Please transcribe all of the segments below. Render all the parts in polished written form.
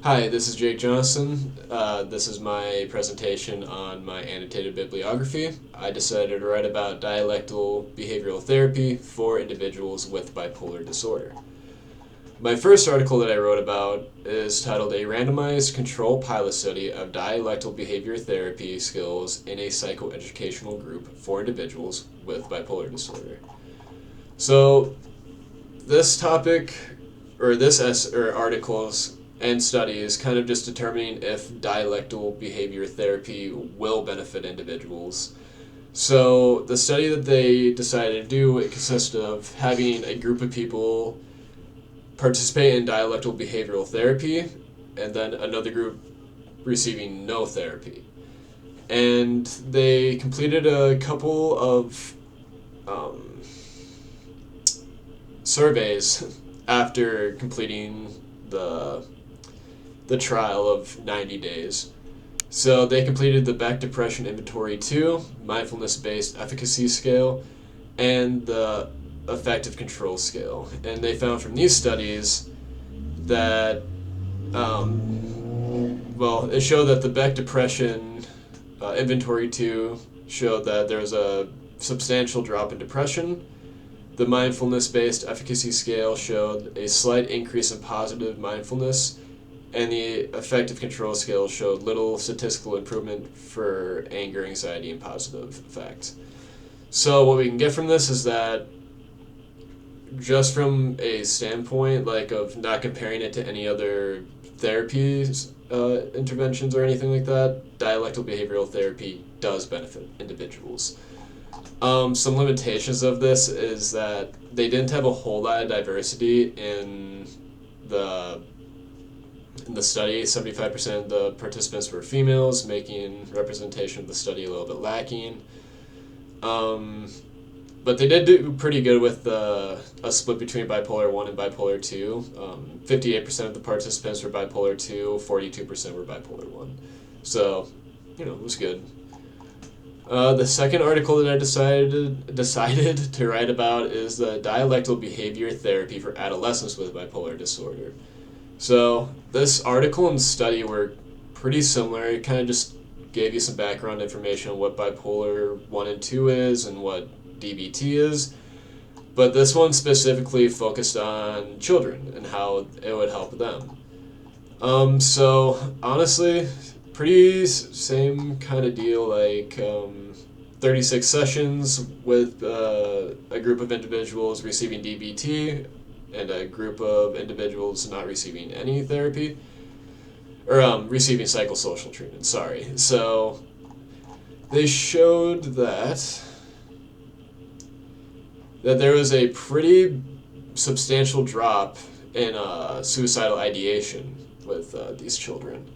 Hi, this is Jake Johnson. This is my presentation on my annotated bibliography. I decided to write about dialectical behavioral therapy for individuals with bipolar disorder. My first article that I wrote about is titled A Randomized Control Pilot Study of Dialectical Behavior Therapy Skills in a Psychoeducational Group for Individuals with Bipolar Disorder. So, this topic, or articles and studies kind of just determining if dialectical behavior therapy will benefit individuals. So the study that they decided to do, it consisted of having a group of people participate in dialectical behavioral therapy and then another group receiving no therapy. And they completed a couple of surveys after completing the trial of 90 days. So they completed the Beck Depression Inventory 2, Mindfulness-Based Efficacy Scale, and the Affective Control Scale. And they found from these studies that, it showed that the Beck Depression Inventory 2 showed that there was a substantial drop in depression. The Mindfulness-Based Efficacy Scale showed a slight increase in positive mindfulness, and the Affective Control Scale showed little statistical improvement for anger, anxiety, and positive effects. So what we can get from this is that just from a standpoint of not comparing it to any other therapies, interventions or anything like that, dialectical behavioral therapy does benefit individuals. Some limitations of this is that they didn't have a whole lot of diversity in the study. 75% of the participants were females, making representation of the study a little bit lacking. But they did do pretty good with a split between bipolar 1 and bipolar 2. 58% of the participants were bipolar 2, 42% were bipolar 1. So, it was good. The second article that I decided to write about is the dialectical behavior therapy for adolescents with bipolar disorder. So this article and study were pretty similar. It kind of just gave you some background information on what bipolar 1 and 2 is and what DBT is. But this one specifically focused on children and how it would help them. So honestly, pretty same kind of deal, 36 sessions with a group of individuals receiving DBT and a group of individuals not receiving any therapy, or receiving psychosocial treatment, sorry. So they showed that there was a pretty substantial drop in suicidal ideation with these children.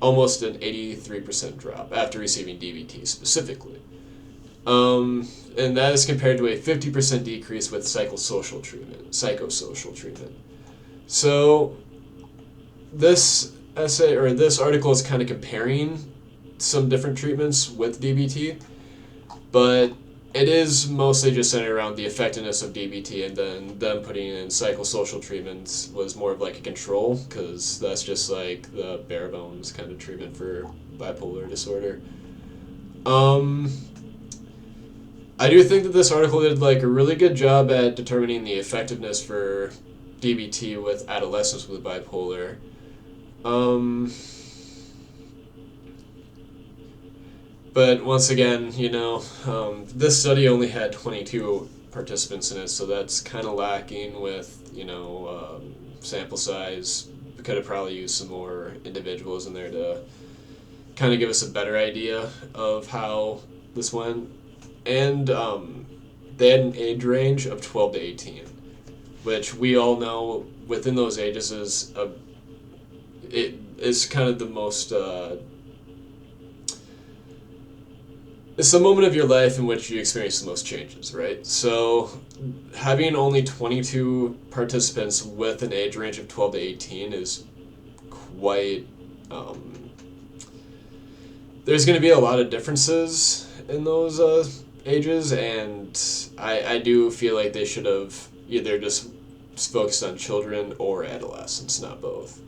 Almost an 83% drop after receiving DBT specifically. And that is compared to a 50% decrease with psychosocial treatment. So this article is kind of comparing some different treatments with DBT, but it is mostly just centered around the effectiveness of DBT, and then them putting in psychosocial treatments was more of a control, because that's just the bare bones kind of treatment for bipolar disorder. I do think that this article did a really good job at determining the effectiveness for DBT with adolescents with bipolar. But once again, this study only had 22 participants in it, so that's kind of lacking with, sample size. We could have probably used some more individuals in there to kind of give us a better idea of how this went. And they had an age range of 12 to 18, which we all know within those ages is kind of the most... it's the moment of your life in which you experience the most changes, right? So having only 22 participants with an age range of 12 to 18 is quite... there's going to be a lot of differences in those ages, and I do feel like they should have either just focused on children or adolescents, not both.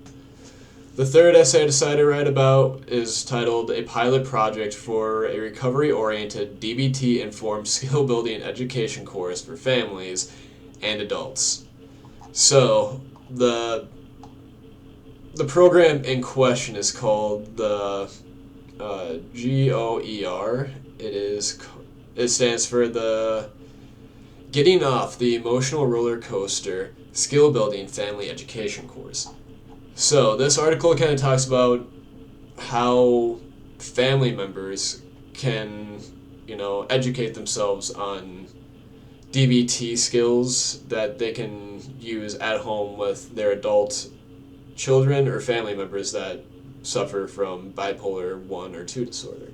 The third essay I decided to write about is titled A Pilot Project for a Recovery-Oriented DBT-Informed Skill-Building Education Course for Families and Adults. So, the program in question is called the GOER. It stands for the Getting Off the Emotional Roller Coaster Skill Building Family Education Course. So this article kind of talks about how family members can, educate themselves on DBT skills that they can use at home with their adult children or family members that suffer from bipolar 1 or 2 disorder.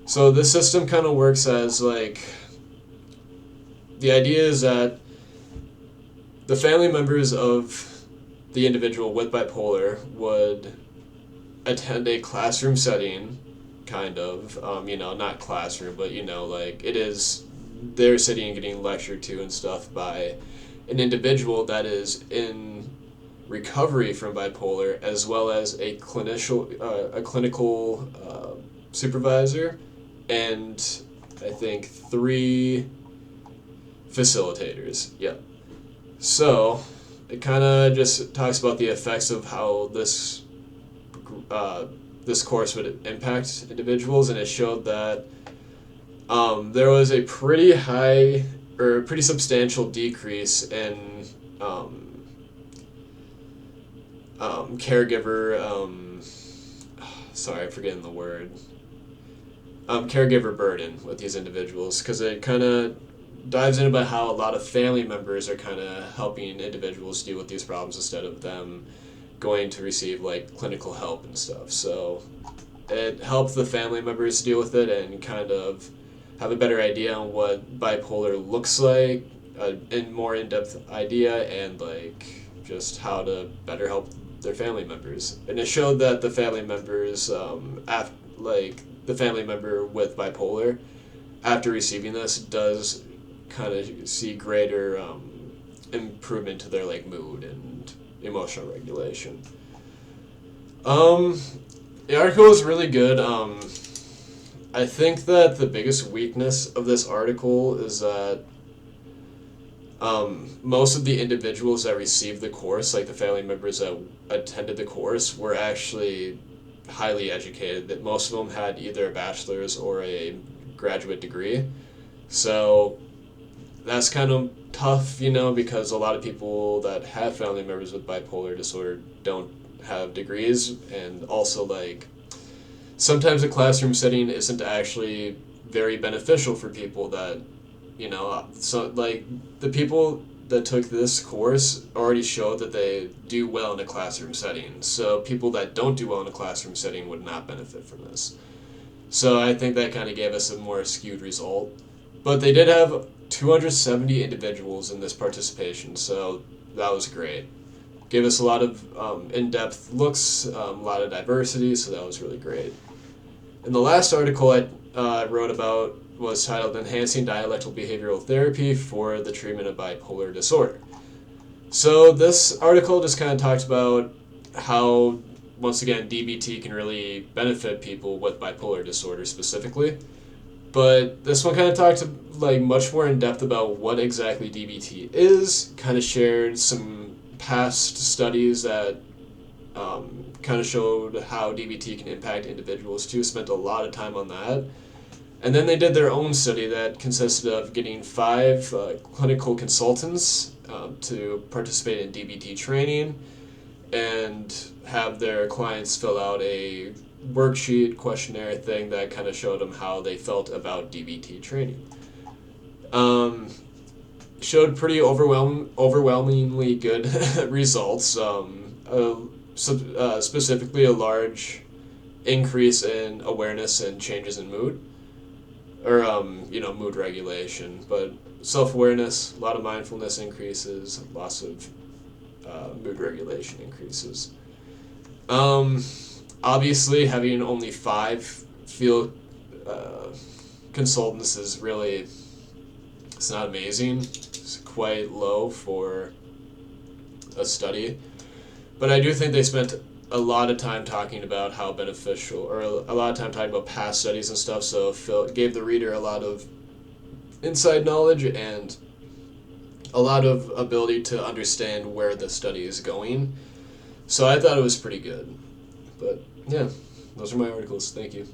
So this system kind of works as the idea is that the family members of the individual with bipolar would attend a classroom setting, kind of, not classroom, but, it is, they're sitting and getting lectured to and stuff by an individual that is in recovery from bipolar, as well as a clinical supervisor, and I think 3 facilitators. Yeah. So it kind of just talks about the effects of how this course would impact individuals, and it showed that there was a pretty high or pretty substantial decrease in caregiver sorry, I'm forgetting the word, caregiver burden with these individuals, because it kind of dives in about how a lot of family members are kind of helping individuals deal with these problems instead of them going to receive clinical help and stuff. So it helped the family members deal with it and kind of have a better idea on what bipolar looks like, a more in-depth idea, and just how to better help their family members. And it showed that the family members, the family member with bipolar, after receiving this, does kind of see greater improvement to their mood and emotional regulation. The article is really good. I think that the biggest weakness of this article is that most of the individuals that received the course, the family members that attended the course, were actually highly educated. That most of them had either a bachelor's or a graduate degree. So that's kind of tough, because a lot of people that have family members with bipolar disorder don't have degrees, and also sometimes the classroom setting isn't actually very beneficial for people that, so the people that took this course already showed that they do well in a classroom setting. So people that don't do well in a classroom setting would not benefit from this. So I think that kind of gave us a more skewed result. But they did have 270 individuals in this participation, so that was great. Gave us a lot of in-depth looks, a lot of diversity, so that was really great. And the last article I wrote about was titled Enhancing Dialectical Behavioral Therapy for the Treatment of Bipolar Disorder. So this article just kind of talks about how, once again, DBT can really benefit people with bipolar disorder specifically. But this one kind of talked much more in depth about what exactly DBT is, kind of shared some past studies that kind of showed how DBT can impact individuals too, spent a lot of time on that. And then they did their own study that consisted of getting 5 clinical consultants to participate in DBT training and have their clients fill out a worksheet questionnaire thing that kind of showed them how they felt about DBT training. Showed pretty overwhelmingly good results. Specifically, a large increase in awareness and changes in mood, or mood regulation. But self-awareness, a lot of mindfulness increases, lots of mood regulation increases. Obviously, having only 5 field consultants is really, it's not amazing. It's quite low for a study. But I do think they spent a lot of time talking about how beneficial, or a lot of time talking about past studies and stuff, so it gave the reader a lot of inside knowledge and a lot of ability to understand where the study is going. So I thought it was pretty good. But yeah, those are my articles. Thank you.